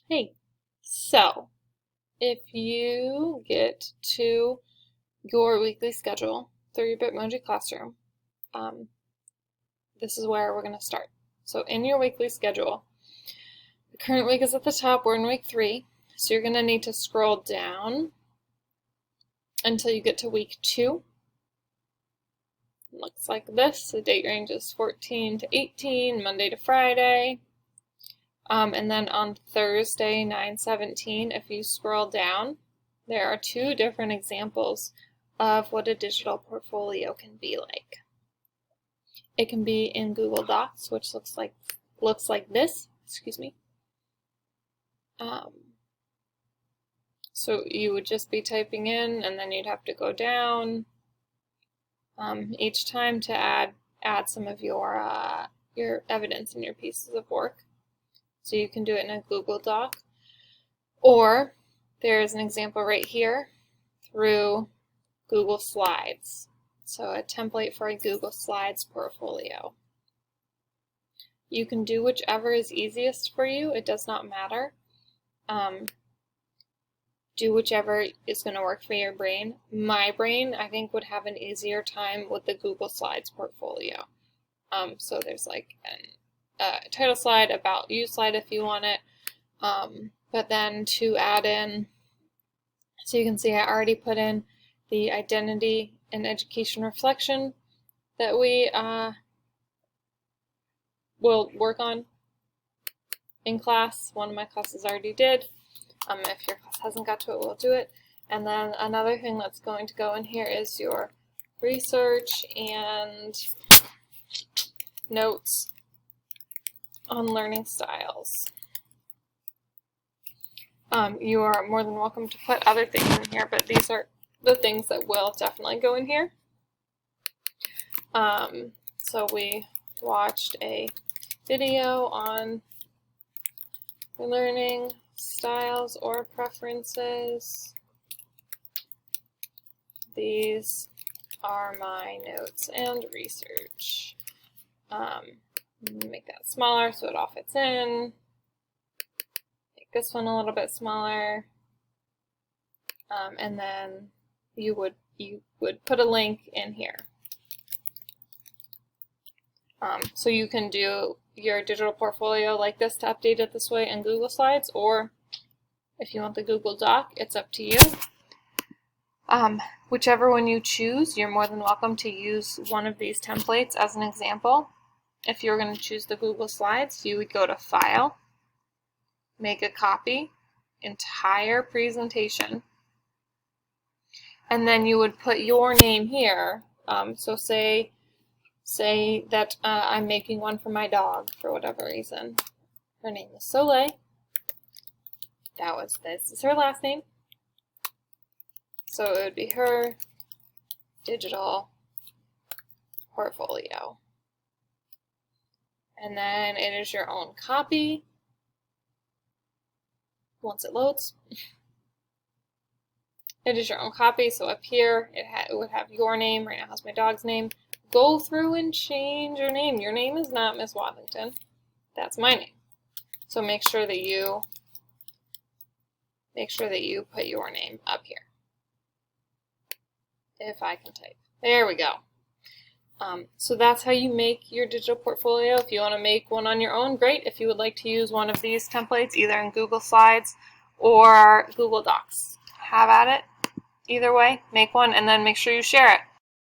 Hey, so if you get to your weekly schedule through your Bitmoji Classroom, um, this is where we're going to start. So in your weekly schedule, the current week is at the top. We're in week 3, so you're going to need to scroll down until you get to week 2. It looks like this. The date range is 14 to 18, Monday to Friday. And then on Thursday, 9/17, if you scroll down, there are 2 different examples of what a digital portfolio can be like. It can be in Google Docs, which looks like this. Excuse me. So you would just be typing in, and then you'd have to go down each time to add some of your evidence in your pieces of work. So you can do it in a Google Doc, or there's an example right here through Google Slides. So a template for a Google Slides portfolio. You can do whichever is easiest for you. It does not matter. Do whichever is going to work for your brain. My brain, I think, would have an easier time with the Google Slides portfolio. So there's like a title slide, about you slide if you want it. But then to add in, so you can see I already put in the identity and education reflection that we will work on in class. One of my classes already did. If your class hasn't got to it, we'll do it. And then another thing that's going to go in here is your research and notes on learning styles. You are more than welcome to put other things in here, but these are the things that will definitely go in here. So we watched a video on learning styles or preferences. These are my notes and research. Make that smaller so it all fits in. Make this one a little bit smaller. And then you would put a link in here. So you can do your digital portfolio like this to update it this way in Google Slides, or if you want the Google Doc, it's up to you. Whichever one you choose, you're more than welcome to use one of these templates as an example. If you're going to choose the Google Slides, you would go to File, Make a Copy, Entire Presentation, and then you would put your name here. So say that I'm making one for my dog for whatever reason. Her name is Soleil. This is her last name. So it would be her digital portfolio. And then it is your own copy once it loads. It is your own copy, so up here it would have your name. Right now it has my dog's name. Go through and change your name. Your name is not Miss Waddington. That's my name. So make sure that you put your name up here. If I can type. There we go. So that's how you make your digital portfolio. If you want to make one on your own, great. If you would like to use one of these templates, either in Google Slides or Google Docs, have at it. Either way, make one and then make sure you share it.